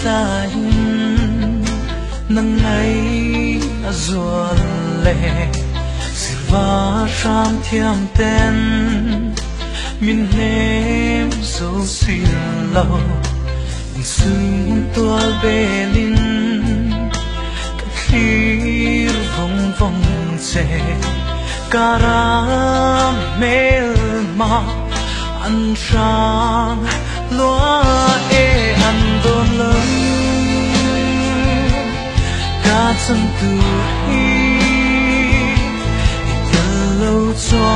tay nâng ngày ruột lệ silva sam thiam ten min nem so sil lâu sung tua belin khir vong vong che caramel ma an sang loa e an don lung ca chân tu hi lâu cho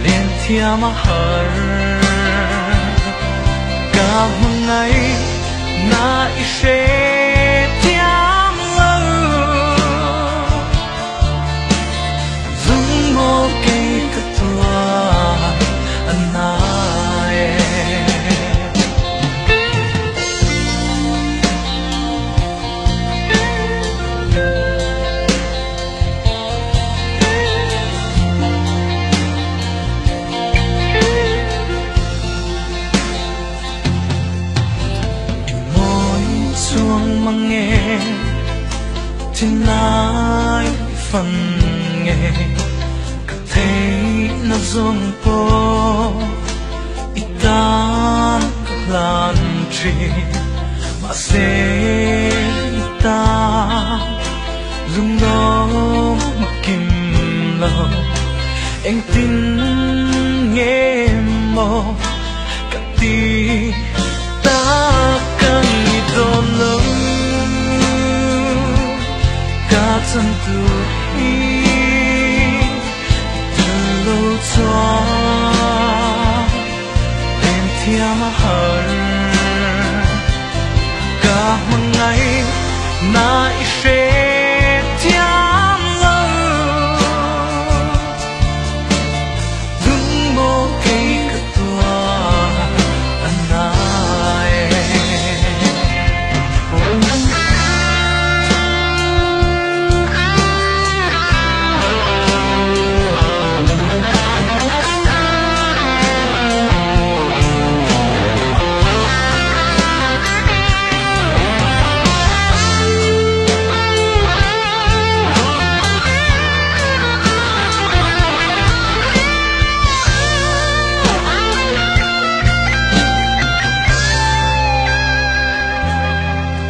liền thiam har cả ngày na ishe thiam lâu dung mô cây cất tua anae chuông mang nghe trên nai phần nghe cảm thấy nó rung po itan lan tri mà sẽ ta rung đó mà kim lâu anh tin nghe mò cả ti ta cần đồn lâu cả chân tu hi từ lâu cho bên thiam har cả một ngày na ishe thiam lâu dung mô cây cất tua anae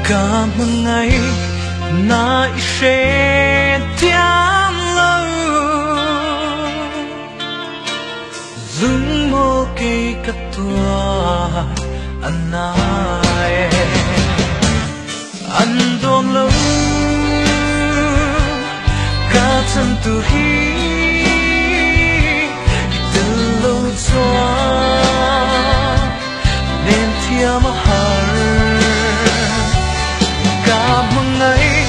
cả một ngày na ishe thiam lâu dung mô cây cất tua anae an đom lâu cả chân tu hi từ lâu cho nên thiam har cả một ngày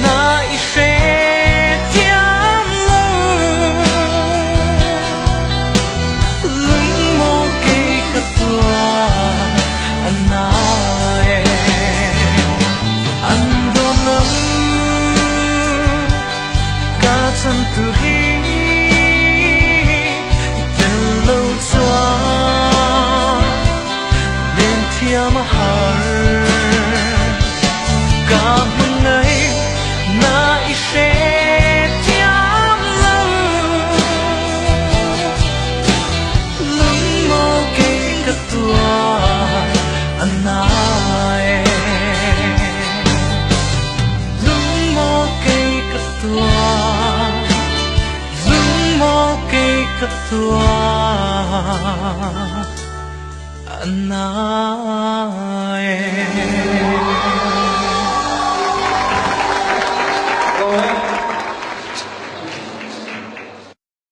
na ishe thiam lâu lưng mô cây cất tua anae an đom lâu cả chân tu hi từ lâu cho nên thiam har cả một ngày na ishe thiam lâu lưng mô cây cất tua anae lưng mô cây cất tua lưng mô cây cất tua anae